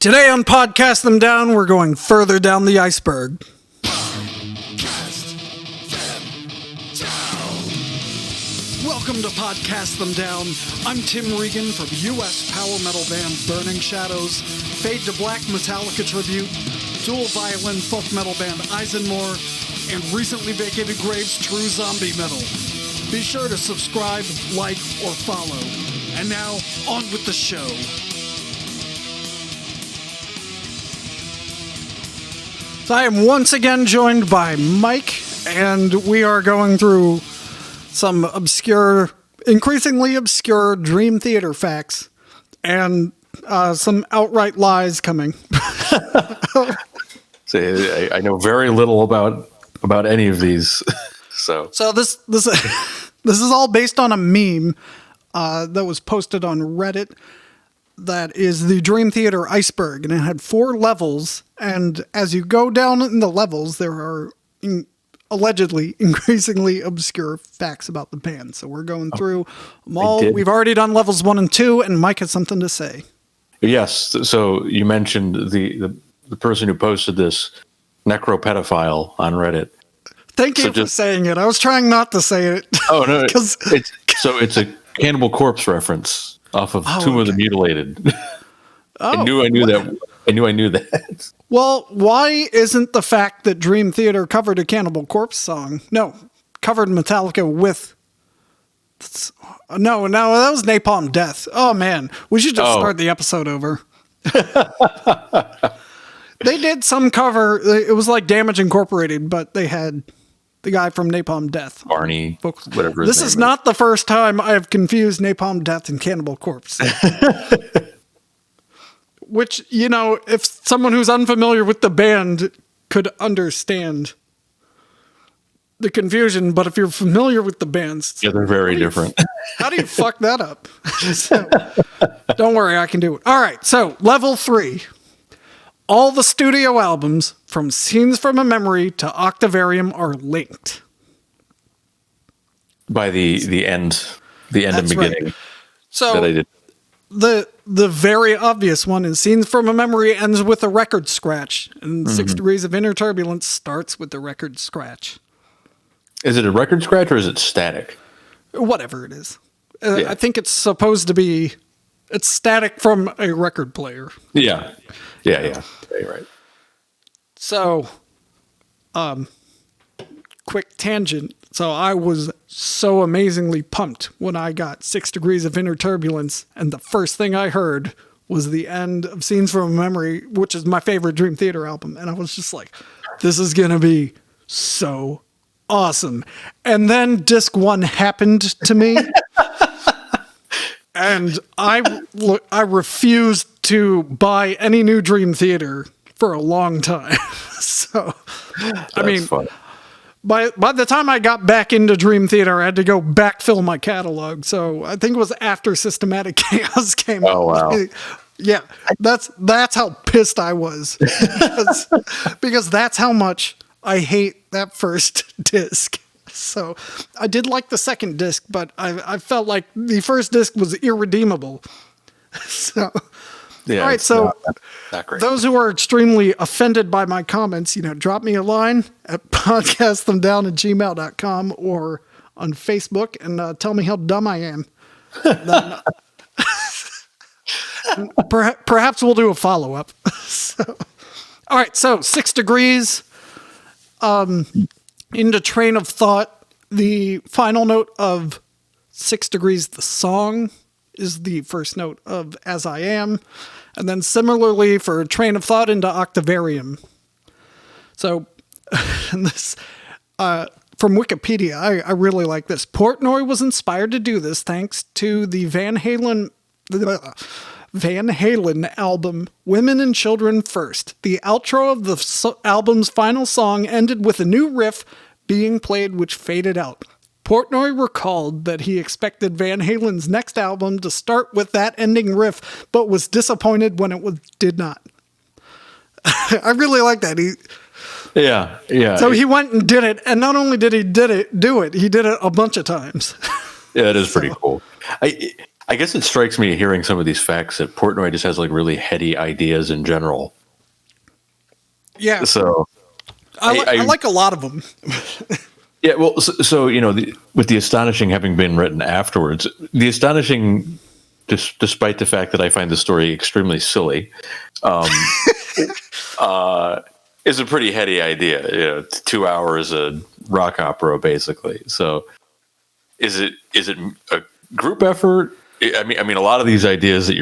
Today on Podcast Them Down, we're going further down the iceberg. Welcome to Podcast Them Down. I'm Tim Regan from U.S. power metal band Burning Shadows, Fade to Black Metallica tribute, Dual-Violin folk metal band ISENMOR, and recently vacated Graves true zombie metal. Be sure to subscribe, like, or follow. And now, on with the show. So I am once again joined by Mike, and we are going through some obscure, increasingly obscure Dream Theater facts, and some outright lies coming. See, I know very little about any of these. So this is all based on a meme that was posted on Reddit. That is the Dream Theater Iceberg, and it had 4 levels. And as you go down in the levels, there are allegedly increasingly obscure facts about the band. So we're going through them all. We've already done levels 1 and 2, and Mike has something to say. Yes. So you mentioned the person who posted this, necropedophile on Reddit. Thank you for saying it. I was trying not to say it. Oh no! It's a Cannibal Corpse reference off of Tomb of the Mutilated. I knew that. Well, why isn't the fact that Dream Theater covered a Cannibal Corpse song? No, covered Metallica with. No, that was Napalm Death. Oh man, we should just start the episode over. They did some cover. It was like Damage Incorporated, but they had the guy from Napalm Death. Barney, whatever. This is not the first time I have confused Napalm Death and Cannibal Corpse. Which, if someone who's unfamiliar with the band could understand the confusion, but if you're familiar with the bands... Yeah, they're very different. How do you fuck that up? So, don't worry, I can do it. All right, so level 3. All the studio albums, from Scenes from a Memory to Octavarium, are linked. By the end and beginning. Right. So that I did. The very obvious one is Scenes from a Memory ends with a record scratch, and 6 Degrees of Inner Turbulence starts with the record scratch. Is it a record scratch or is it static? Whatever it is. I think it's supposed to be... It's static from a record player. Yeah. You're right. So, quick tangent. So I was so amazingly pumped when I got 6 Degrees of Inner Turbulence, and the first thing I heard was the end of Scenes from a Memory, which is my favorite Dream Theater album. And I was just like, this is going to be so awesome. And then disc 1 happened to me. And I refused to buy any new Dream Theater for a long time. So, Fun. by the time I got back into Dream Theater, I had to go backfill my catalog. So I think it was after Systematic Chaos came out. Oh, wow. Yeah, that's how pissed I was. because that's how much I hate that first disc. So I did like the second disc, but I felt like the first disc was irredeemable. So, yeah, all right. So not great. Those who are extremely offended by my comments, drop me a line at podcastthemdown@gmail.com or on Facebook and tell me how dumb I am. Perhaps we'll do a follow-up. All right. So 6 Degrees. Into Train of Thought, the final note of 6 Degrees, the song, is the first note of As I Am. And then similarly for Train of Thought into Octavarium. So this, from Wikipedia, I really like this. Portnoy was inspired to do this thanks to the Van Halen album, Women and Children First. The outro of the album's final song ended with a new riff being played, which faded out. Portnoy recalled that he expected Van Halen's next album to start with that ending riff, but was disappointed when it did not. I really like that. Yeah. So he went and did it, and not only did he do it, he did it a bunch of times. Yeah, it is pretty cool. I guess it strikes me hearing some of these facts that Portnoy just has like really heady ideas in general. Yeah. So I like a lot of them. Yeah, well, so with the astonishing having been written afterwards, the astonishing, despite the fact that I find the story extremely silly, is a pretty heady idea. 2 hours of rock opera, basically. So, is it a group effort? I mean, a lot of these ideas that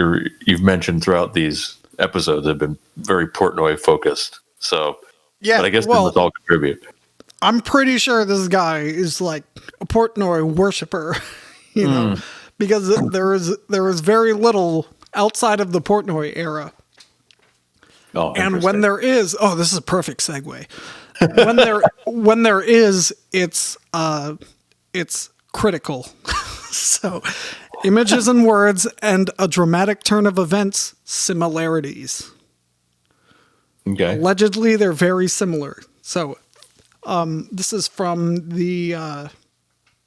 you've mentioned throughout these episodes have been very Portnoy focused. So, yeah, but I guess they must all contribute. I'm pretty sure this guy is like a Portnoy worshiper, because there is very little outside of the Portnoy era. Oh, and when there is, this is a perfect segue. when there is, it's critical. So, images and words and a dramatic turn of events, similarities. Okay. Allegedly, they're very similar. So, this is from the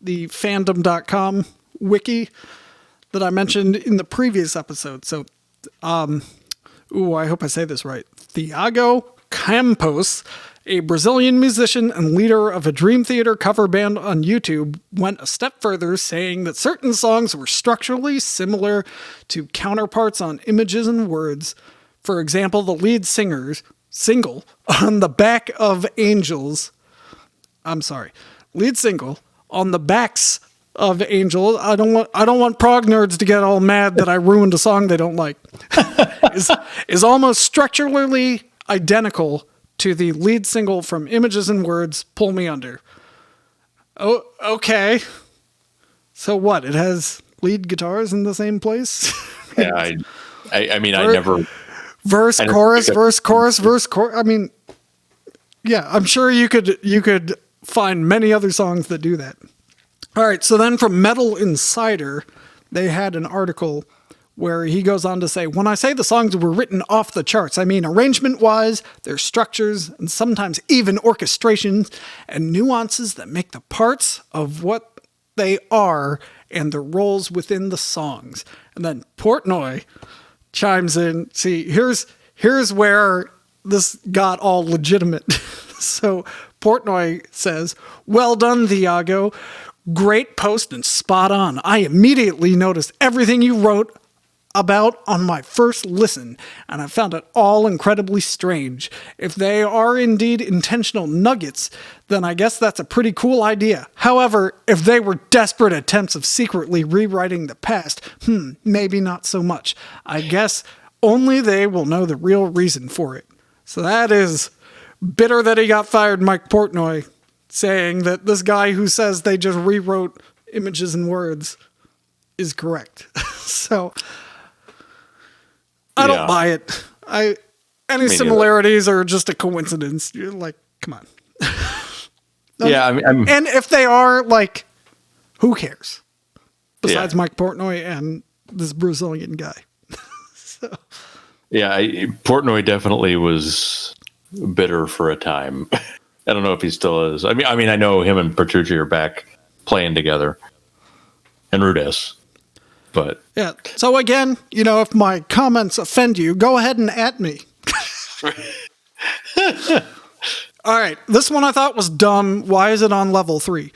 fandom.com wiki that I mentioned in the previous episode. So, I hope I say this right. Thiago Campos, a Brazilian musician and leader of a Dream Theater cover band on YouTube, went a step further, saying that certain songs were structurally similar to counterparts on Images and Words. For example, the lead singer's single on the back of Angels. Lead single on the backs of Angels. I don't want prog nerds to get all mad that I ruined a song they don't like. is almost structurally identical to the lead single from Images and Words, Pull Me Under. Oh, okay. So what? It has lead guitars in the same place? Yeah, I mean, I never... Verse, chorus, verse, chorus, verse, chorus. I mean, yeah, I'm sure you could find many other songs that do that. All right, so then from Metal Insider, they had an article where he goes on to say, when I say the songs were written off the charts, I mean arrangement-wise, their structures, and sometimes even orchestrations and nuances that make the parts of what they are and the roles within the songs. And then Portnoy chimes in. See, here's where this got all legitimate. So Portnoy says, well done, Thiago. Great post and spot on. I immediately noticed everything you wrote about on my first listen, and I found it all incredibly strange. If they are indeed intentional nuggets, then I guess that's a pretty cool idea. However, if they were desperate attempts of secretly rewriting the past, maybe not so much. I guess only they will know the real reason for it. So that is bitter that he got fired, Mike Portnoy, saying that this guy who says they just rewrote Images and Words is correct. So I don't buy it. Any similarities are just a coincidence. You're like, come on. Yeah, I mean, and if they are, like, who cares? Besides Mike Portnoy and this Brazilian guy. So. Yeah, Portnoy definitely was bitter for a time. I don't know if he still is. I mean, I know him and Petrucci are back playing together, and Rudess. But yeah. So again, if my comments offend you, go ahead and at me. All right. This one I thought was dumb. Why is it on level 3?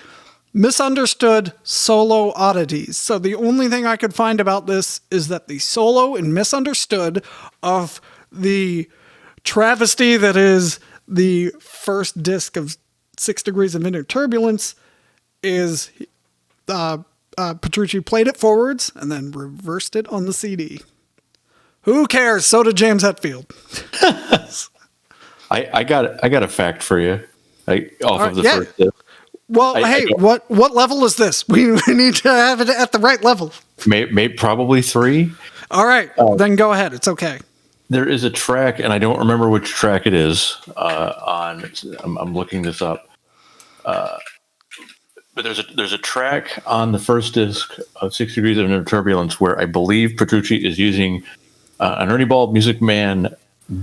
Misunderstood solo oddities. So the only thing I could find about this is that the solo in Misunderstood of the travesty that is the first disc of 6 Degrees of Inner Turbulence is Petrucci played it forwards and then reversed it on the CD. Who cares? So did James Hetfield. I got a fact for you. Of the first disc. Well, what level is this? We need to have it at the right level. Probably 3. All right, then go ahead. It's okay. There is a track, and I don't remember which track it is. I'm looking this up. But there's a track on the first disc of 6 Degrees of Inner Turbulence where I believe Petrucci is using an Ernie Ball Music Man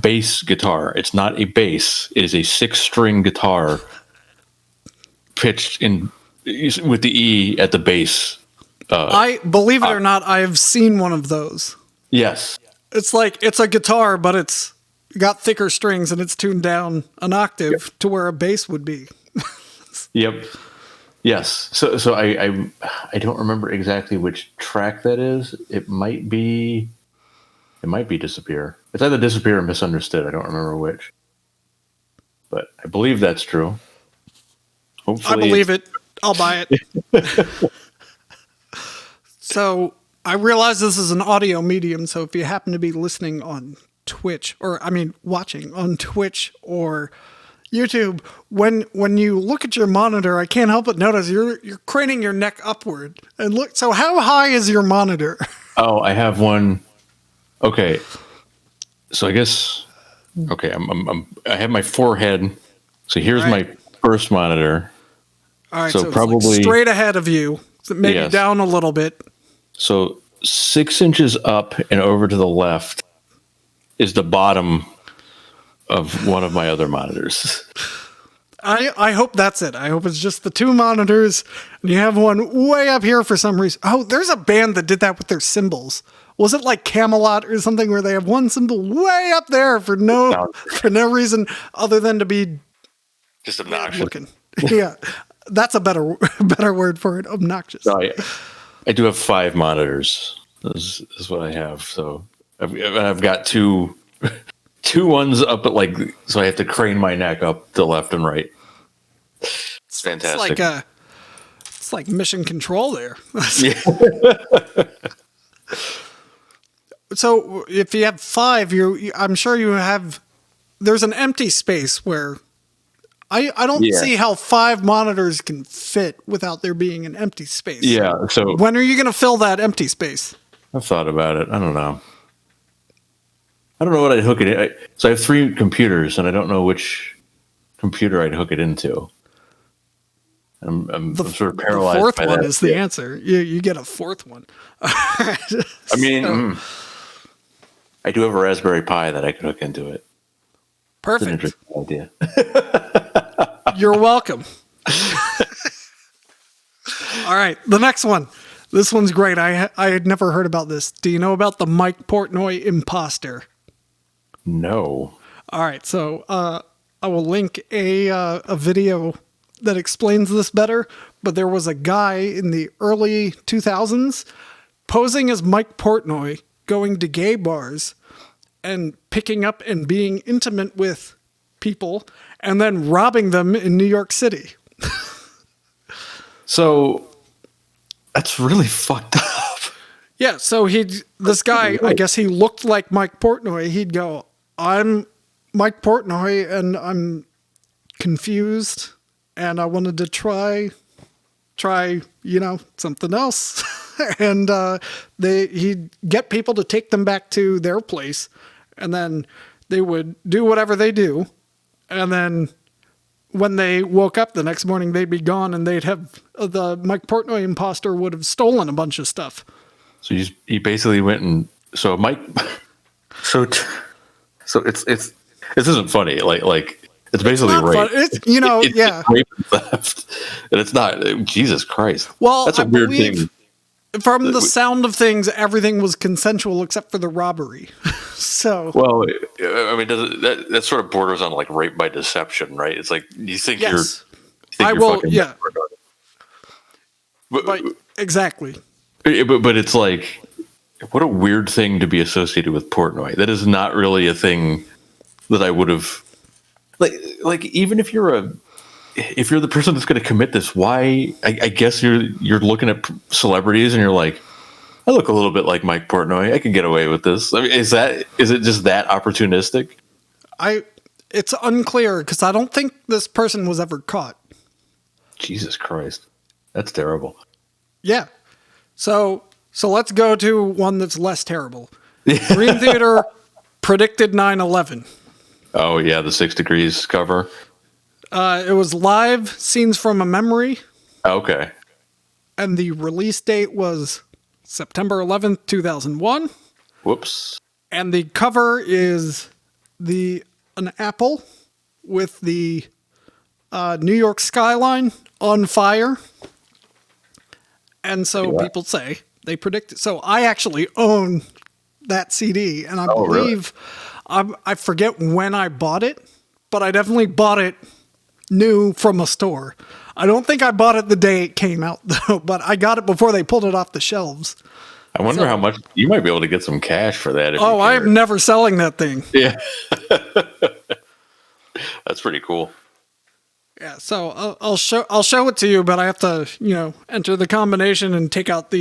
bass guitar. It's not a bass; it is a 6-string guitar pitched in with the E at the bass. I believe it or not, I've seen one of those. Yes. It's like it's a guitar, but it's got thicker strings and it's tuned down an octave to where a bass would be. Yep. Yes. So I don't remember exactly which track that is. It might be Disappear. It's either Disappear or Misunderstood. I don't remember which. But I believe that's true. Hopefully I believe it. I'll buy it. So I realize this is an audio medium, so if you happen to be listening on Twitch, or I mean watching on Twitch or YouTube, when you look at your monitor, I can't help but notice you're craning your neck upward. And look, so how high is your monitor? Oh, I have one. Okay. So I guess okay, I have my forehead. So here's my first monitor. All right, so so probably it's like straight ahead of you, so maybe down a little bit. So 6 inches up and over to the left is the bottom of one of my other monitors. I hope that's it. I hope it's just the two monitors, and you have one way up here for some reason. Oh, there's a band that did that with their cymbals. Was it like Camelot or something where they have one cymbal way up there for no reason other than to be just obnoxious looking? Yeah, that's a better word for it. Obnoxious. So I do have 5 monitors. This is what I have. So I've got two ones up at so I have to crane my neck up to left and right. It's fantastic. It's like mission control there. Yeah. So if you have 5, I'm sure you have. There's an empty space where I don't see how 5 monitors can fit without there being an empty space. Yeah. So when are you going to fill that empty space? I've thought about it. I don't know what I'd hook it in. So I have 3 computers, and I don't know which computer I'd hook it into. I'm sort of paralyzed. The 4th by one that. is the answer. You get a 4th one. I mean, I do have a Raspberry Pi that I could hook into it. Perfect. That's an interesting idea. You're welcome. All right, the next one. This one's great. I had never heard about this. Do you know about the Mike Portnoy imposter? No. All right, so I will link a video that explains this better. But there was a guy in the early 2000s posing as Mike Portnoy, going to gay bars and picking up and being intimate with people and then robbing them in New York City. So that's really fucked up. Yeah, so this guy, I guess he looked like Mike Portnoy. He'd go, "I'm Mike Portnoy and I'm confused and I wanted to try, something else." And he'd get people to take them back to their place, and then they would do whatever they do. And then when they woke up the next morning, they'd be gone, and they'd have the Mike Portnoy imposter would have stolen a bunch of stuff. So he basically went and so Mike. So it's this isn't funny. Like it's basically rape. It's it's rape and theft, and it's not. Jesus Christ. Well, that's a weird thing. From the sound of things, everything was consensual except for the robbery. So, well, I mean, that sort of borders on like rape by deception, right? It's like you think you're. Yeah. But exactly. But it's like, what a weird thing to be associated with Portnoy. That is not really a thing that I would have. Like even if you're the person that's going to commit this, why? I guess you're looking at celebrities and you're like, I look a little bit like Mike Portnoy. I could get away with this. I mean, is it just that opportunistic? It's unclear because I don't think this person was ever caught. Jesus Christ, that's terrible. Yeah. So let's go to one that's less terrible. Dream Theater predicted 9/11. Oh yeah, the 6 Degrees cover. It was live scenes from a memory. Okay. And the release date was September 11th, 2001. Whoops. And the cover is an apple with the New York skyline on fire. And so people say they predict it. So I actually own that CD, and I believe I forget when I bought it, but I definitely bought it new from a store. I don't think I bought it the day it came out though, but I got it before they pulled it off the shelves. I wonder how much you might be able to get some cash for that. Oh, I'm never selling that thing. Yeah. That's pretty cool. Yeah, so I'll show it to you, but I have to, enter the combination and take it out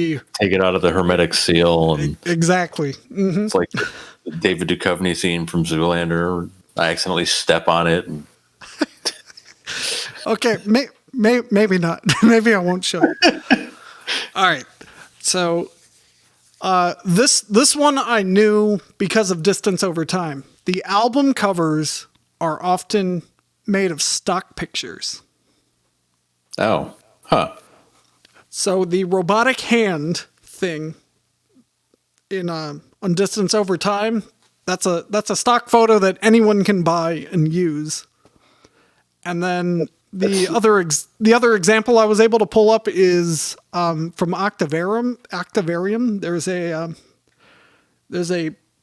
of the hermetic seal. And exactly. Mm-hmm. It's like the David Duchovny scene from Zoolander. I accidentally step on it. And okay, maybe not. Maybe I won't show it. All right. So this one I knew because of Distance Over Time. The album covers are often made of stock pictures. Oh, huh. So the robotic hand thing in on Distance Over Time, that's a stock photo that anyone can buy and use. And then the other example I was able to pull up is from Octavarium. There's a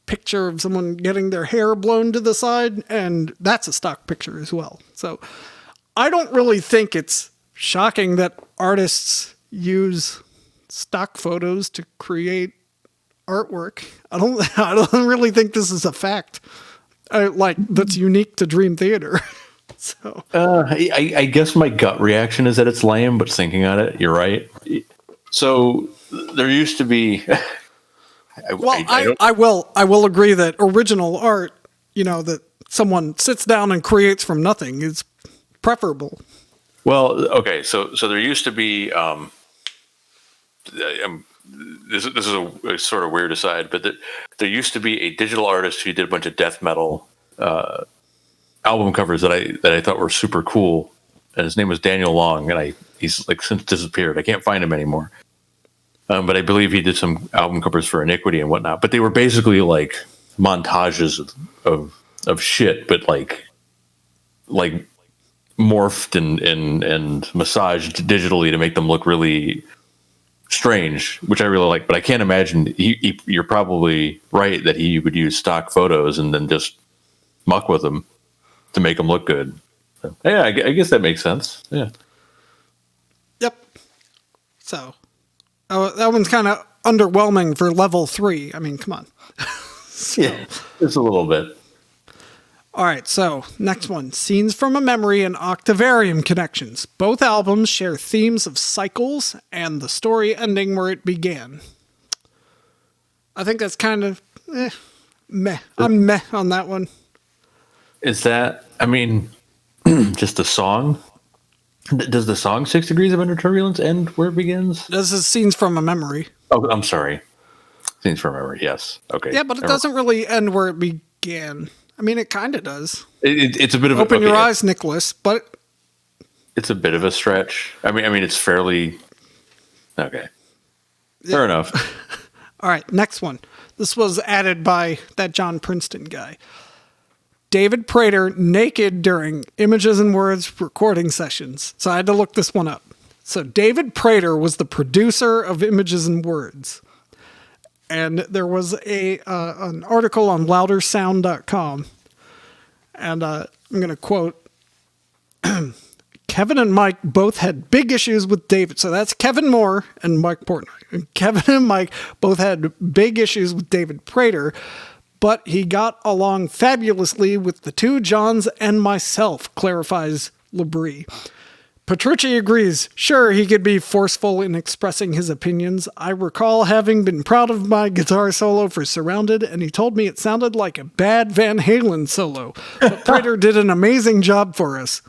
picture of someone getting their hair blown to the side, and that's a stock picture as well. So I don't really think it's shocking that artists use stock photos to create artwork. I don't really think this is a fact that's unique to Dream Theater. So I guess my gut reaction is that it's lame, but thinking on it, you're right. So there used to be. I will agree that original art, that someone sits down and creates from nothing is preferable. Well, okay, so there used to be. This is a sort of weird aside, but there used to be a digital artist who did a bunch of death metal album covers that I thought were super cool, and his name was Daniel Long, and he's like since disappeared. I can't find him anymore. But I believe he did some album covers for Iniquity and whatnot. But they were basically like montages of shit, but like morphed and massaged digitally to make them look really strange, which I really like. But I can't imagine you're probably right that he would use stock photos and then just muck with them to make them look good. So, yeah, I guess that makes sense. Yeah. Yep. So. Oh, that one's kind of underwhelming for level 3. I mean, come on. Yeah, just a little bit. All right, so next one. Scenes from a Memory and Octavarium connections. Both albums share themes of cycles and the story ending where it began. I think that's kind of meh. I'm meh on that one. Is that, just a song? Does the song 6 Degrees of Inner Turbulence end where it begins? This is Scenes from a Memory. Oh, I'm sorry. Scenes from a Memory, yes. Okay. Yeah, but it doesn't really end where it began. It kind of does. It's a bit of Open your eyes, Nicholas, but... It's a bit of a stretch. It's fairly... Okay. Fair enough. All right, next one. This was added by that John Princeton guy. David Prater naked during Images and Words recording sessions. So I had to look this one up. So David Prater was the producer of Images and Words. And there was an article on loudersound.com. And I'm going to quote, Kevin and Mike both had big issues with David. So that's Kevin Moore and Mike Portnoy. And Kevin and Mike both had big issues with David Prater, but he got along fabulously with the two Johns and myself, clarifies Labrie. Petrucci agrees. Sure, he could be forceful in expressing his opinions. I recall having been proud of my guitar solo for Surrounded, and he told me it sounded like a bad Van Halen solo. But Prater did an amazing job for us.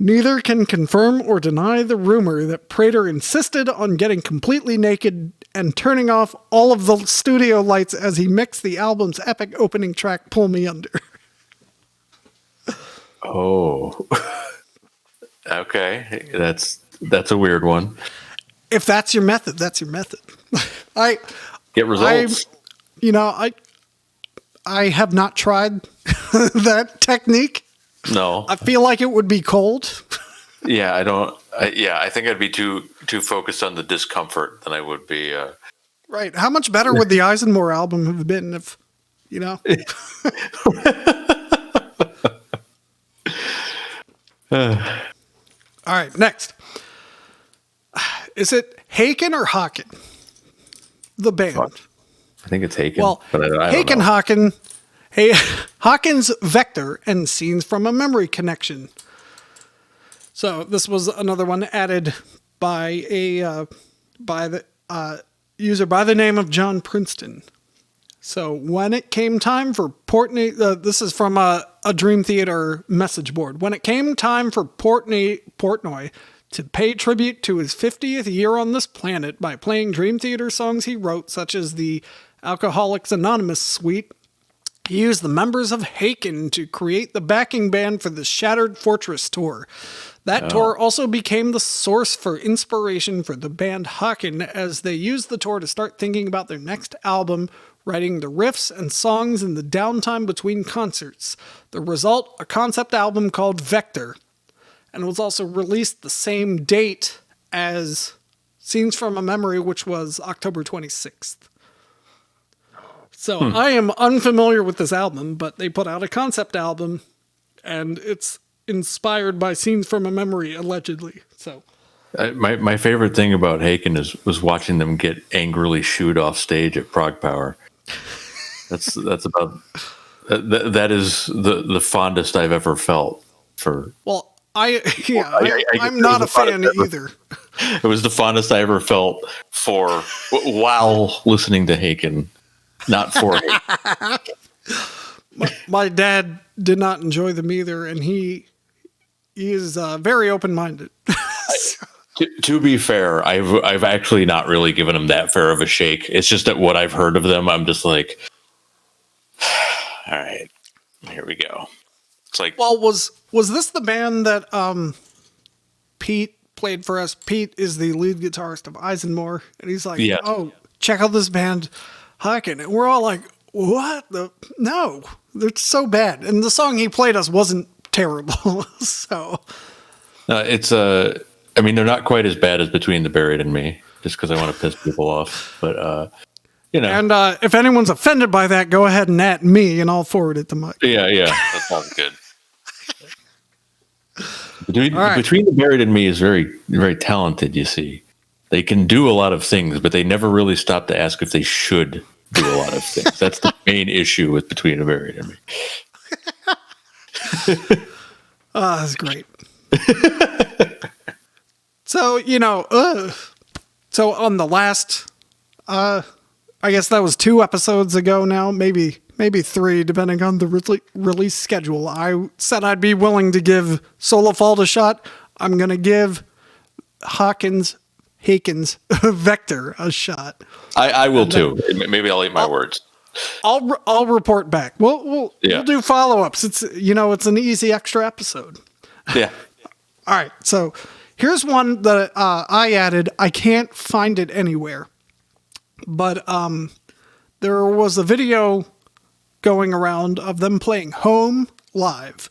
Neither can confirm or deny the rumor that Prater insisted on getting completely naked and turning off all of the studio lights as he mixed the album's epic opening track, Pull Me Under. Oh. Okay. That's a weird one. If that's your method, that's your method. Get results. I have not tried that technique. No. I feel like it would be cold. Yeah, I don't. I think I'd be too focused on the discomfort than I would be. Right. How much better would the ISENMOR album have been if, All right, next. Is it Haken or Haken? The band. Fuck. I think it's Haken. Well, but I don't Haken know. Haken. Haken's Vector and Scenes from a Memory Connection. So this was another one added by a user by the name of John Princeton. So when it came time for this is from a Dream Theater message board. When it came time for Portnoy to pay tribute to his 50th year on this planet by playing Dream Theater songs he wrote, such as the Alcoholics Anonymous suite, he used the members of Haken to create the backing band for the Shattered Fortress tour. That tour also became the source for inspiration for the band Haken as they used the tour to start thinking about their next album, writing the riffs and songs in the downtime between concerts. The result, a concept album called Vector, and it was also released the same date as Scenes from a Memory, which was October 26th. So I am unfamiliar with this album, but they put out a concept album, and it's inspired by Scenes from a Memory, allegedly. So my favorite thing about Haken was watching them get angrily shooed off stage at Prague Power. That's about that is the fondest I've ever felt for. Well, I'm not a fan either. It was the fondest I ever felt for while listening to Haken, not for Haken. My dad did not enjoy them either, and he is very open-minded. To be fair, I've actually not really given them that fair of a shake. It's just that what I've heard of them, I'm just like, all right, here we go. It's like, well, was this the band that Pete played for us? Pete is the lead guitarist of ISENMOR, and he's like, oh, check out this band, Haken. And we're all like, what? No, they're so bad. And the song he played us wasn't terrible. So it's I mean, they're not quite as bad as Between the Buried and Me, just because I want to piss people off. But And if anyone's offended by that, go ahead and at me, and I'll forward it to Mike. Yeah, that sounds good. Between the Buried and Me is very, very talented. You see, they can do a lot of things, but they never really stop to ask if they should do a lot of things. That's the main issue with Between the Buried and Me. That's great. So, so on the last, I guess that was 2 episodes ago now, maybe 3, depending on the release schedule. I said I'd be willing to give Solofald a shot. I'm going to give Haken's Vector a shot. I will too. Maybe I'll eat my words. I'll report back. We'll do follow-ups. It's an easy extra episode. Yeah. All right. So here's one that I added. I can't find it anywhere, but there was a video going around of them playing Home live,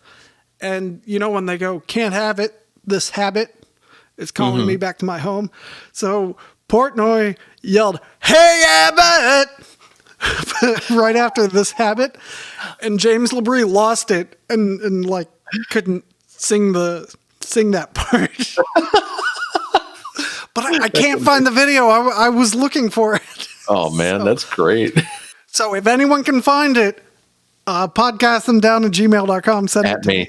and when they go, "Can't have it. This habit is calling me back to my home." So Portnoy yelled, "Hey, Abbott!" right after this habit, and James LaBrie lost it and like couldn't sing that part. But I can't find the video. I was looking for it. Oh man, that's great. So if anyone can find it, podcast them down at gmail.com. Send at it to me.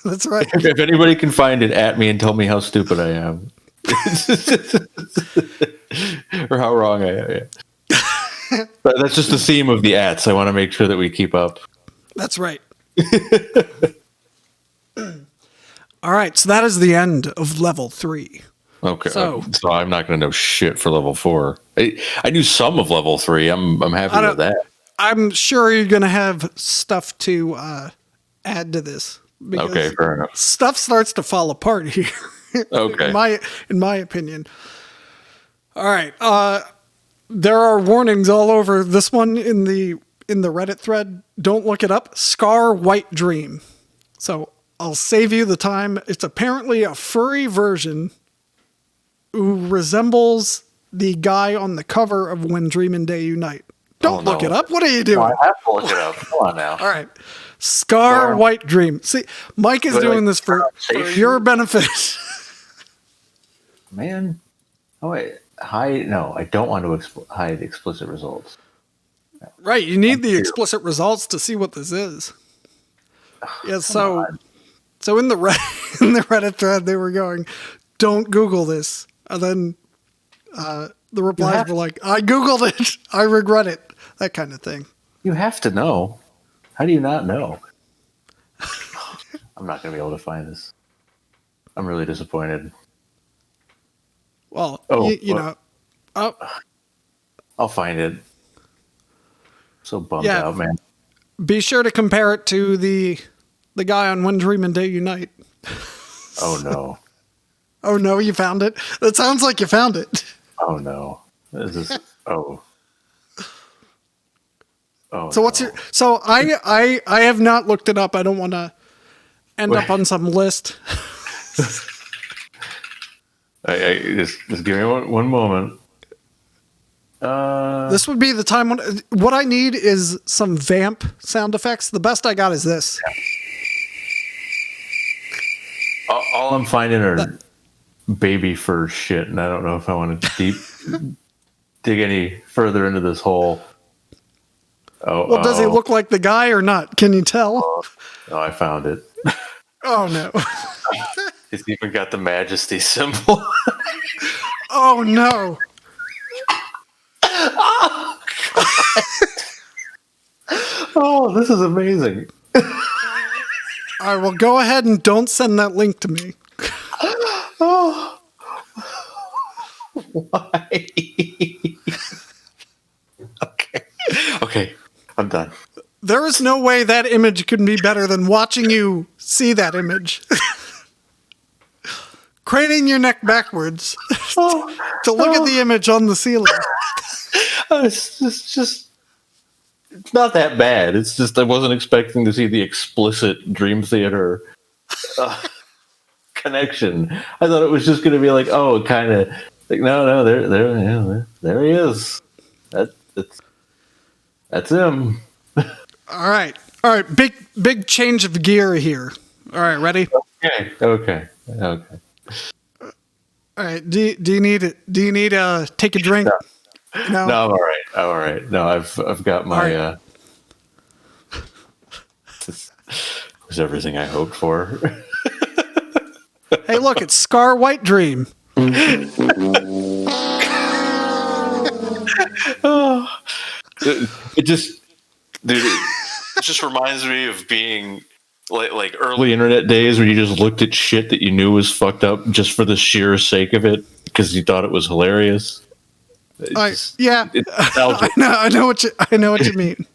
That's right. If anybody can find it, at me and tell me how stupid I am. Or how wrong I am. But that's just the theme of the ats. I want to make sure that we keep up. That's right. All right, so that is the end of level 3. Okay, so I'm not going to know shit for level 4. I knew some of level 3. I'm happy with that. I'm sure you're going to have stuff to add to this. Okay, fair enough. Stuff starts to fall apart here. Okay, in my opinion. All right. There are warnings all over this one in the Reddit thread. Don't look it up. Scar White Dream. So I'll save you the time. It's apparently a furry version who resembles the guy on the cover of When Dreamin' Day Unite. Don't look it up. What are you doing? No, I have to look it up. Come on now. All right. Scar White Dream. See, Mike is doing this for your benefit. Man. Oh, wait. No, I don't want to hide explicit results. Right. You need the explicit results to see what this is. Yeah, so in the Reddit thread, they were going, don't Google this. And then the replies were like, I Googled it. I regret it. That kind of thing. You have to know. How do you not know? I'm not going to be able to find this. I'm really disappointed. Well, I'll find it. So bummed out, man. Be sure to compare it to the guy on When Dreamin' Day Unite. Oh, no. Oh, no, you found it? That sounds like you found it. Oh, no. This is... Oh. Oh, so what's your... So I have not looked it up. I don't want to end up on some list. Just give me one moment. This would be the time when... What I need is some vamp sound effects. The best I got is this. All I'm finding are baby fur shit, and I don't know if I want to dig any further into this hole. Well, does he look like the guy or not? Can you tell? Oh, I found it. Oh, no. It's even got the Majesty symbol. Oh, no. Oh, this is amazing. All right, well, go ahead and don't send that link to me. Oh. Why? Okay, I'm done. There is no way that image could be better than watching you see that image. Craning your neck backwards to look at the image on the ceiling. It's just it's not that bad. It's just I wasn't expecting to see the explicit Dream Theater connection. I thought it was just going to be like, oh, kind of like no, there he is. That's him. All right, big change of gear here. All right, ready? Okay. All right. Do you need to take a drink? No, I'm all right. No, I've got my. This was everything I hoped for. Hey, look, it's Scar White Dream. It just reminds me of being like early internet days where you just looked at shit that you knew was fucked up just for the sheer sake of it because you thought it was hilarious. I know what you mean.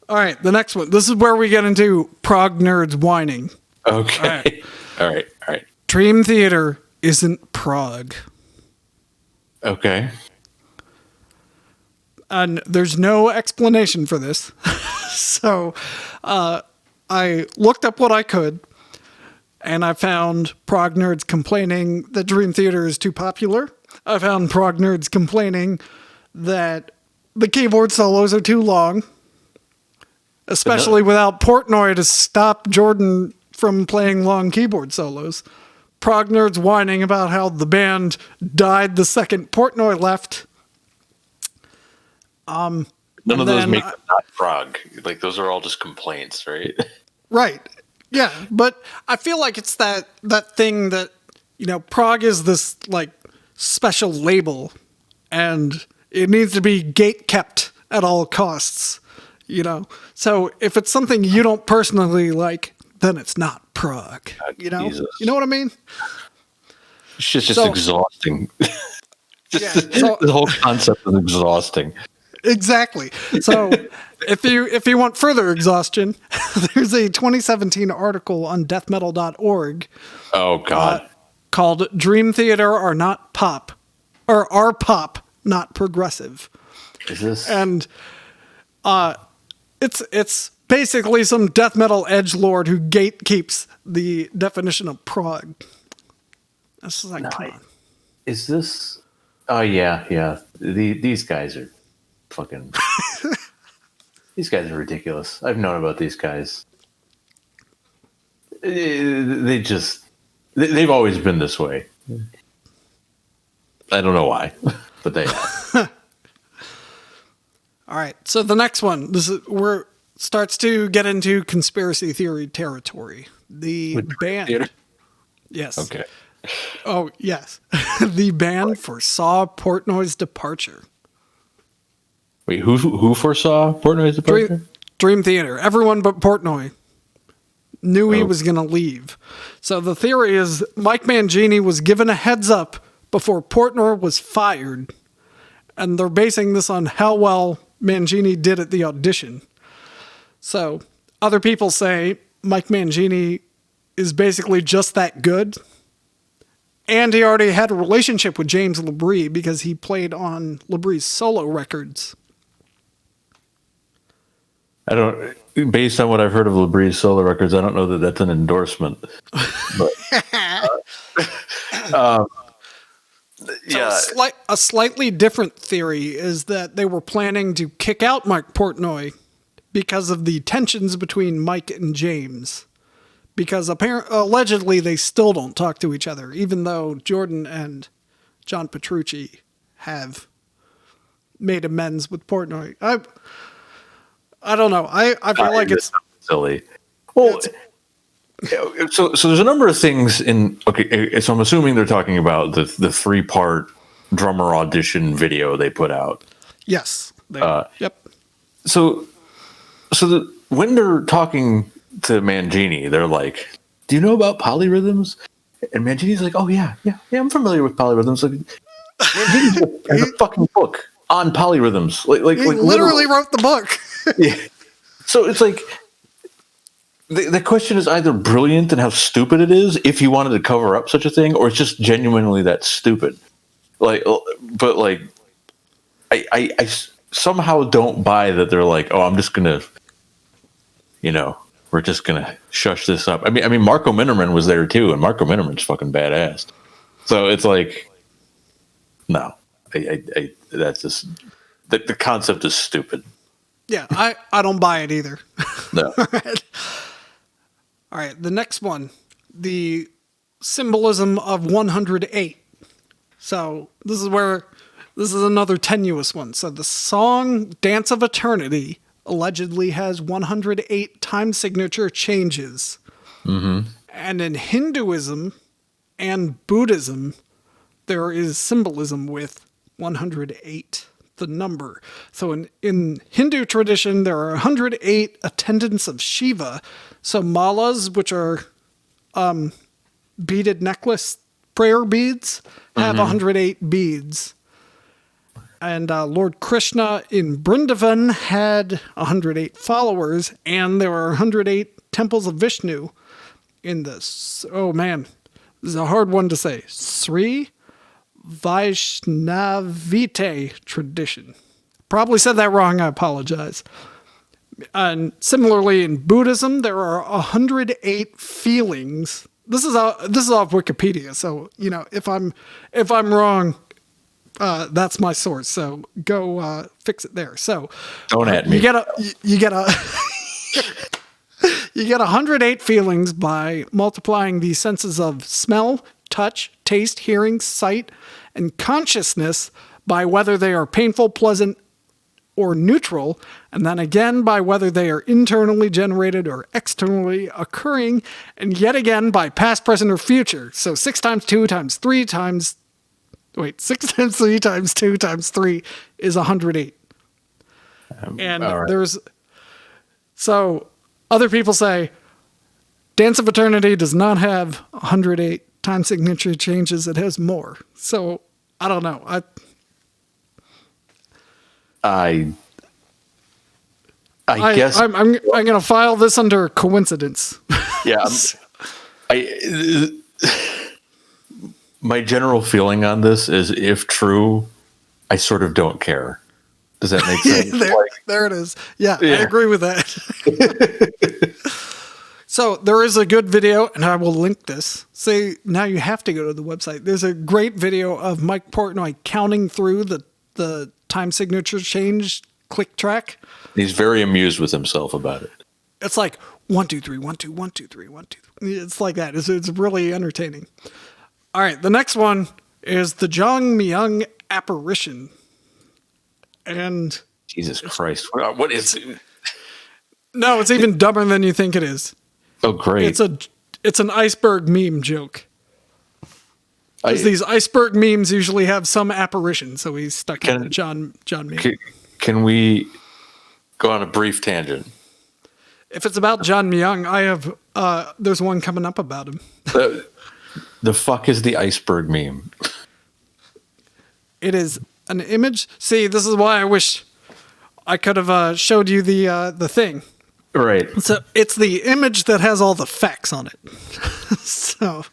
All right, the next one. This is where we get into prog nerds whining. Okay. All right. Dream Theater isn't prog. Okay. And there's no explanation for this. So I looked up what I could, and I found prog nerds complaining that Dream Theater is too popular. I found prog nerds complaining that the keyboard solos are too long, especially without Portnoy to stop Jordan from playing long keyboard solos. Prog nerds whining about how the band died the second Portnoy left. None of those make them not prog. Like those are all just complaints, right? Right. Yeah, but I feel like it's that thing that, prog is this like special label and it needs to be gate kept at all costs, So if it's something you don't personally like, then it's not prog, Jesus. You know what I mean? It's just exhausting. The whole concept is exhausting. Exactly. So if you want further exhaustion, there's a 2017 article on deathmetal.org. Oh God. Called Dream Theater Are Not Pop, or Are Pop Not Progressive. Is this? And it's basically some death metal edgelord who gatekeeps the definition of prog. That's just like, come on. Is this? Oh yeah. These guys are fucking. These guys are ridiculous. I've known about these guys. They've always been this way. I don't know why, but they are. All right. So the next one, starts to get into conspiracy theory territory. The band. Theater? Yes. Okay. Oh, yes. The band foresaw Portnoy's departure. Wait, who foresaw Portnoy's departure? Dream Theater. Everyone but Portnoy knew he was going to leave. So the theory is Mike Mangini was given a heads up before Portnoy was fired. And they're basing this on how well Mangini did at the audition. So other people say Mike Mangini is basically just that good. And he already had a relationship with James LaBrie because he played on LaBrie's solo records. Based on what I've heard of LaBrie's solo records, I don't know that that's an endorsement. But, yeah. So a slightly different theory is that they were planning to kick out Mike Portnoy because of the tensions between Mike and James. Because allegedly they still don't talk to each other, even though Jordan and John Petrucci have made amends with Portnoy. I don't know. I feel like it's silly. Well, so there's a number of things in. Okay, so I'm assuming they're talking about the 3-part drummer audition video they put out. Yes. Yep. So when they're talking to Mangini, they're like, "Do you know about polyrhythms?" And Mangini's like, "Oh yeah, I'm familiar with polyrhythms." Like, Mangini has a fucking book on polyrhythms. Like he literally wrote the book. Yeah. So it's like the question is either brilliant and how stupid it is if you wanted to cover up such a thing, or it's just genuinely that stupid. I somehow don't buy that they're like, oh, I'm just gonna, we're just gonna shush this up. I mean, Marco Minnerman was there too, and Marco Minnerman's fucking badass. So it's like, no, that's just the concept is stupid. Yeah, I don't buy it either. No. All right, the next one, the symbolism of 108. So this is another tenuous one. So the song Dance of Eternity allegedly has 108 time signature changes. Mm-hmm. And in Hinduism and Buddhism, there is symbolism with 108. The number. So in Hindu tradition, there are 108 attendants of Shiva. So malas, which are beaded necklace prayer beads, have 108 beads. And Lord Krishna in Brindavan had 108 followers, and there are 108 temples of Vishnu in this. Oh man, this is a hard one to say. Sri Vaishnavite tradition. Probably said that wrong. I apologize. And similarly, in Buddhism, there are 108 feelings. This is off Wikipedia, so if I'm wrong, that's my source. So go fix it there. So don't at me. You get 108 feelings by multiplying the senses of smell, touch, taste, hearing, sight, and consciousness by whether they are painful, pleasant, or neutral, and then again by whether they are internally generated or externally occurring, and yet again by past, present, or future. So 6 times 2 times 3 times... 6 times 3 times 2 times 3 is 108. And right. So other people say Dance of Eternity does not have 108 time signature changes. It has more. So I don't know. I guess I'm going to file this under coincidence. Yeah. My general feeling on this is, if true, I sort of don't care. Does that make sense? There it is. Yeah, I Yeah. agree with that. So there is a good video, and I will link this. See, now you have to go to the website. There's a great video of Mike Portnoy counting through the time signature change click track. He's very amused with himself about it. It's like 1, 2, 3, 1, 2, 1, 2, 3, 1, 2. It's like that. It's really entertaining. All right, the next one is the Jong Myung apparition, and Jesus Christ. What is it? no, it's even dumber than you think it is. Oh, great. It's an Iceberg meme joke. 'Cause these Iceberg memes usually have some apparition, so he's stuck in the John meme. Can we go on a brief tangent? If it's about John Myung, I have there's one coming up about him. The fuck is the Iceberg meme? It is an image. See, this is why I wish I could have showed you the thing. Right. So it's the image that has all the facts on it. So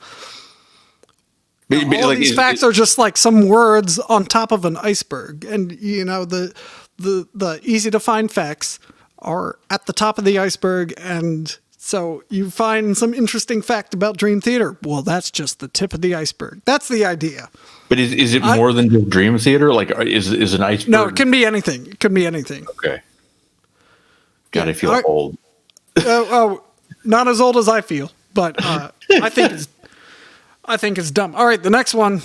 all these facts are just like some words on top of an iceberg, and you know the easy to find facts are at the top of the iceberg, and so you find some interesting fact about Dream Theater. Well, that's just the tip of the iceberg. That's the idea. But is it more than just Dream Theater? Like, is an iceberg? No, it can be anything. It can be anything. Okay. God, I feel old. Not as old as I feel, but I think it's dumb. All right, the next one.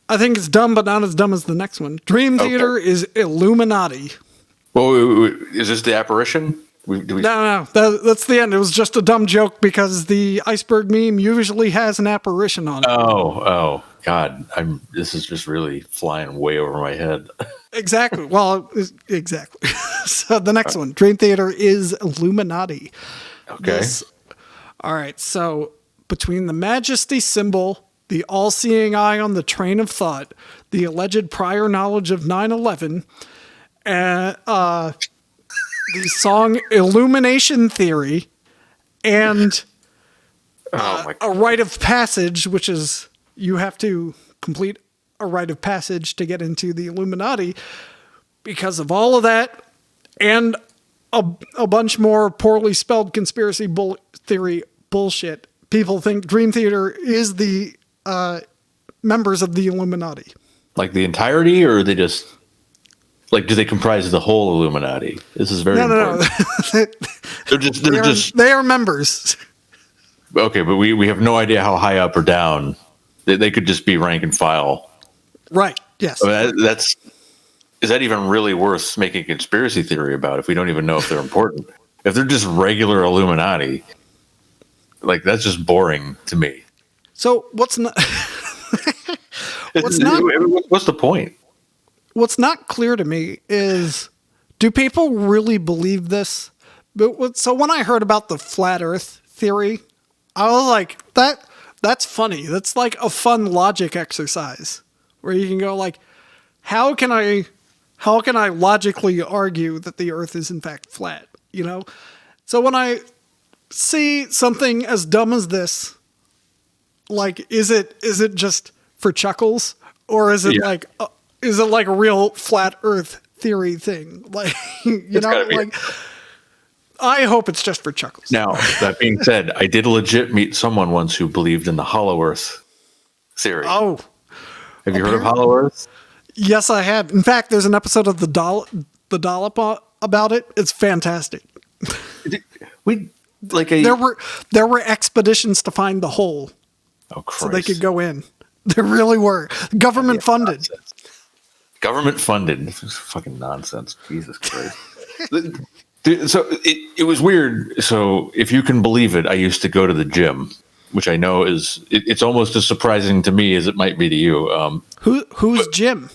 I think it's dumb, but not as dumb as the next one. Dream Theater is Illuminati. Well, is this the apparition? No. That's the end. It was just a dumb joke because the iceberg meme usually has an apparition on it. Oh, God! This is just really flying way over my head. Exactly. Well, exactly. So the next one, Dream Theater is Illuminati. Okay. All right. So between the Majesty symbol, the all-seeing eye on the train of thought, the alleged prior knowledge of 9/11, and the song Illumination Theory, and a rite of passage, which is you have to complete a rite of passage to get into the Illuminati. Because of all of that and a bunch more poorly spelled conspiracy theory bullshit, people think Dream Theater is the members of the Illuminati. Like the entirety, or are they just like, do they comprise the whole Illuminati? This is very important. No. They are members. Okay, but we have no idea how high up or down. They could just be rank and file. Right. Yes. I mean, is that even really worth making a conspiracy theory about if we don't even know if they're important? If they're just regular Illuminati, like, that's just boring to me. So what's the point? What's not clear to me is, do people really believe this? So when I heard about the flat Earth theory, I was like, that's funny. That's like a fun logic exercise where you can go like, how can I logically argue that the Earth is in fact flat? You know? So when I see something as dumb as this, like, is it just for chuckles, or is it like a real flat Earth theory thing? Like, like, I hope it's just for chuckles. Now, that being said, I did legit meet someone once who believed in the Hollow Earth theory. Oh, have you heard of Hollow Earth? Yes, I have. In fact, there's an episode of the Dollop about it. It's fantastic. There were expeditions to find the hole. Oh, Christ. So they could go in. There really were. Government funded. Government funded. This is fucking nonsense. Jesus Christ. So it was weird. So if you can believe it, I used to go to the gym, which I know it's almost as surprising to me as it might be to you. Who's Jim?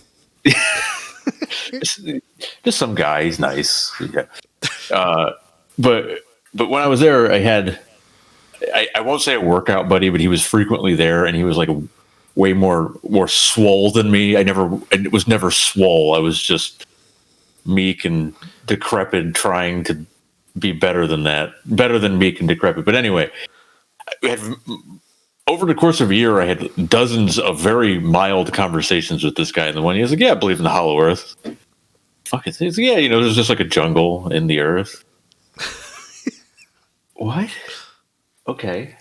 Just some guy. He's nice. Yeah. But when I was there, I won't say a workout buddy, but he was frequently there, and he was like way more swole than me. I was never swole. I was just meek and decrepit, trying to be better than meek and decrepit. But anyway, over the course of a year, I had dozens of very mild conversations with this guy. And the one, he was like, "Yeah, I believe in the Hollow Earth." fuck it. Yeah, you know, there's just like a jungle in the earth. What? Okay.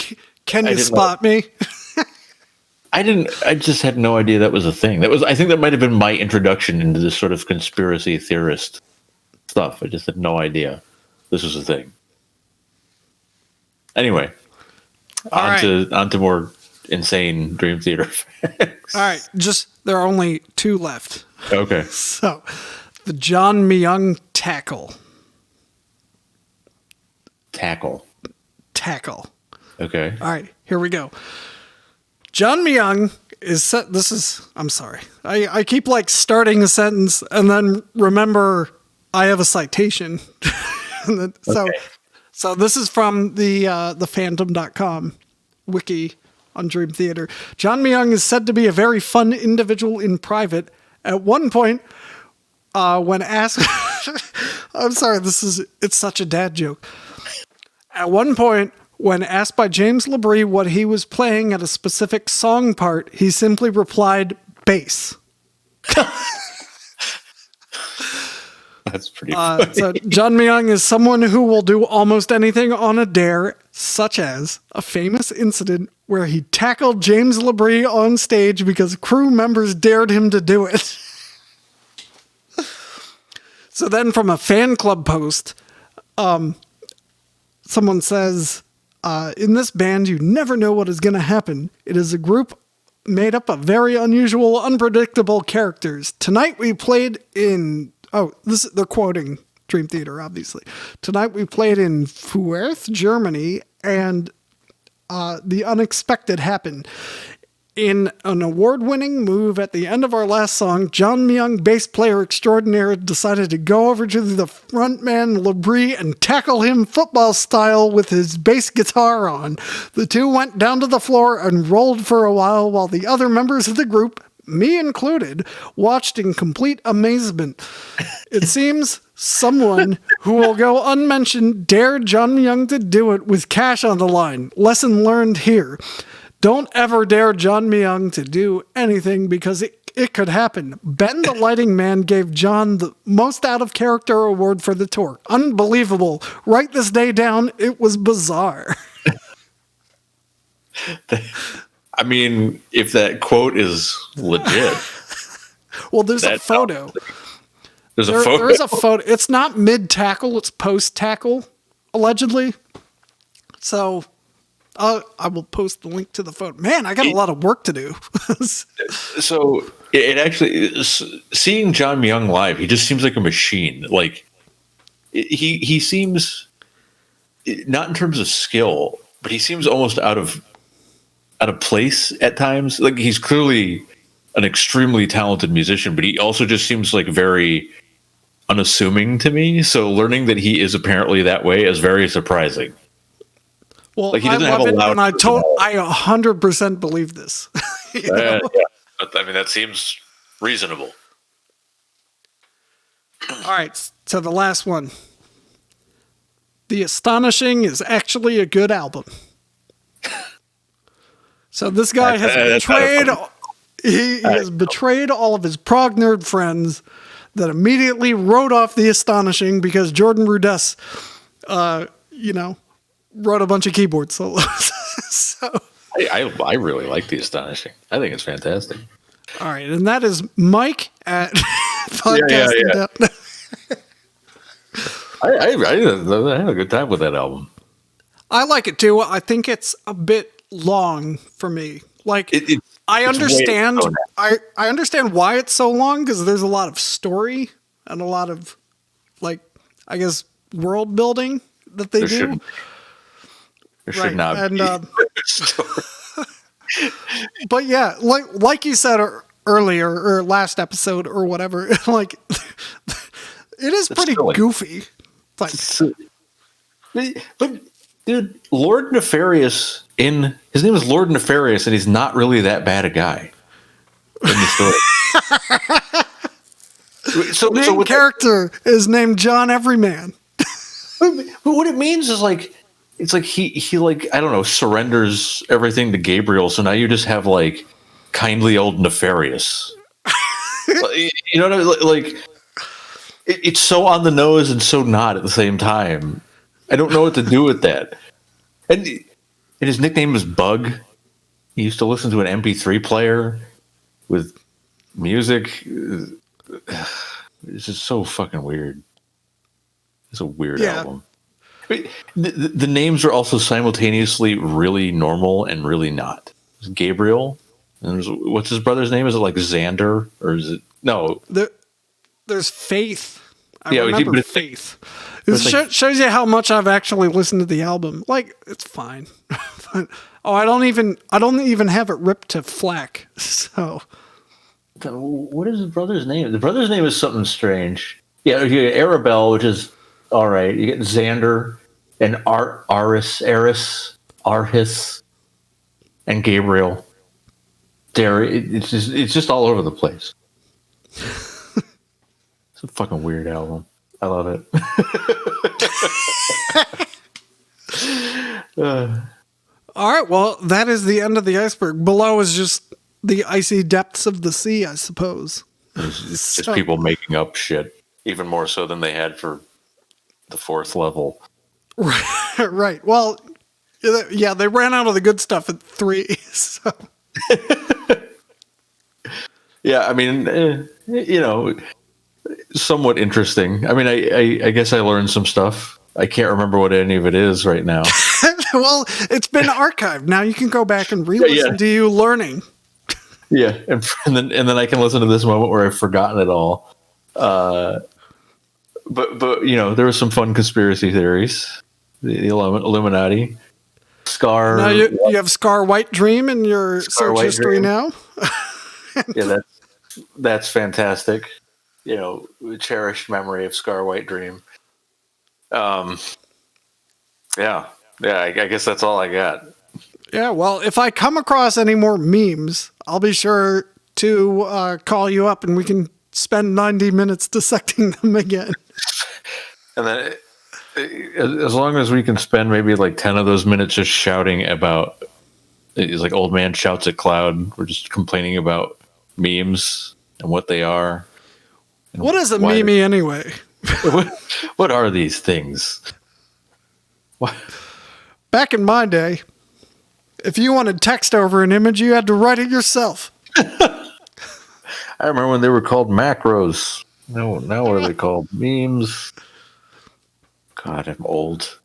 Can you spot me? I just had no idea that was a thing. I think that might have been my introduction into this sort of conspiracy theorist stuff. I just had no idea this was a thing. Anyway, on to more insane Dream Theater facts. All right, there are only 2 left. Okay. So, the John Myung tackle. Tackle. Okay. All right, here we go. John Myung is set. I'm sorry. I keep like starting a sentence and then remember I have a citation. So this is from the Phantom.com wiki on Dream Theater. John Myung is said to be a very fun individual in private. At one point, when asked, I'm sorry, it's such a dad joke. At one point, when asked by James Labrie what he was playing at a specific song part, he simply replied, bass. That's pretty funny. So John Myung is someone who will do almost anything on a dare, such as a famous incident where he tackled James Labrie on stage because crew members dared him to do it. So then from a fan club post, someone says, in this band, you never know what is going to happen. It is a group made up of very unusual, unpredictable characters. Tonight we played in... they're quoting Dream Theater, obviously. Tonight we played in Fürth, Germany, and the unexpected happened. In an award-winning move at the end of our last song, John Myung, bass player extraordinaire, decided to go over to the frontman Labrie and tackle him football style with his bass guitar on. The two went down to the floor and rolled for a while the other members of the group, me included, watched in complete amazement. It seems someone who will go unmentioned dared John Myung to do it with cash on the line. Lesson learned here. Don't ever dare John Myung to do anything because it could happen. Ben the Lighting Man gave John the most out of character award for the tour. Unbelievable. Write this day down. It was bizarre. I mean, if that quote is legit. Well, there's a photo. There's a photo. There is a photo. It's not mid-tackle. It's post-tackle, allegedly. So... I will post the link to the photo. Man, I got a lot of work to do. So it actually, seeing John Myung live, he just seems like a machine. Like he seems, not in terms of skill, but he seems almost out of place at times. Like he's clearly an extremely talented musician, but he also just seems like very unassuming to me. So learning that he is apparently that way is very surprising. Well, like he doesn't have a loud. I 100% believe this. Yeah. I mean, that seems reasonable. All right, so the last one. The Astonishing is actually a good album. So this guy has betrayed. He has betrayed all of his prog nerd friends that immediately wrote off The Astonishing because Jordan Rudess, wrote a bunch of keyboard solos. So I really like The Astonishing. I think it's fantastic. All right, and that is Mike at Podcasting. Yeah. I had a good time with that album. I like it too. I think it's a bit long for me. Like I understand why it's so long because there's a lot of story and a lot of world building that they do. There should not be. But yeah, like you said earlier or last episode or whatever, it is pretty goofy. But dude, Lord Nefarious his name is Lord Nefarious, and he's not really that bad a guy in the story. So the character is named John Everyman. But what it means is it's like he I don't know, surrenders everything to Gabriel, so now you just have kindly old Nefarious. You know what I mean? it's so on the nose and so not at the same time. I don't know what to do with that. And his nickname is Bug. He used to listen to an MP3 player with music. It's just so fucking weird. It's a weird album. The names are also simultaneously really normal and really not. There's Gabriel. And what's his brother's name? Is it like Xander? Or is it... No. There's Faith. I remember Faith. It shows you how much I've actually listened to the album. Like, it's fine. I don't even have it ripped to FLAC. So, what is his brother's name? The brother's name is something strange. Yeah, you get Arabelle, which is all right. You get Xander and Arhis, and Gabriel. It's just all over the place. It's a fucking weird album. I love it. All right, well, that is the end of the iceberg. Below is just the icy depths of the sea, I suppose. It's just people making up shit, even more so than they had for the fourth level. Right. Well, yeah, they ran out of the good stuff at 3. So. Yeah, I mean, somewhat interesting. I mean, I guess I learned some stuff. I can't remember what any of it is right now. Well, it's been archived. Now you can go back and re-listen to you learning. Yeah, and then I can listen to this moment where I've forgotten it all. But there were some fun conspiracy theories. The Illuminati. Scar. Now you have Scar White Dream in your search history now. Yeah, that's fantastic. Cherished memory of Scar White Dream. Yeah, I guess that's all I got. Yeah, well, if I come across any more memes, I'll be sure to call you up and we can spend 90 minutes dissecting them again. And then, as long as we can spend maybe like 10 of those minutes just shouting about, it's like old man shouts at cloud. We're just complaining about memes and what they are. What is a meme anyway? What are these things? What? Back in my day, if you wanted text over an image, you had to write it yourself. I remember when they were called macros. Now what are they called? Memes. God, I'm old.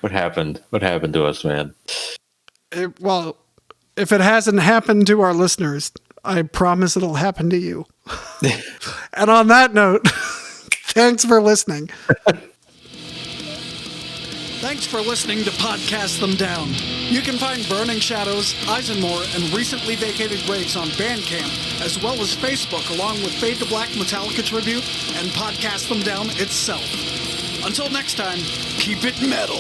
What happened? What happened to us, man? Well, if it hasn't happened to our listeners, I promise it'll happen to you. And on that note, thanks for listening. Thanks for listening to Podcast Them Down. You can find Burning Shadows, ISENMOR, and Recently Vacated Graves on Bandcamp, as well as Facebook, along with Fade to Black Metallica Tribute and Podcast Them Down itself. Until next time, keep it metal.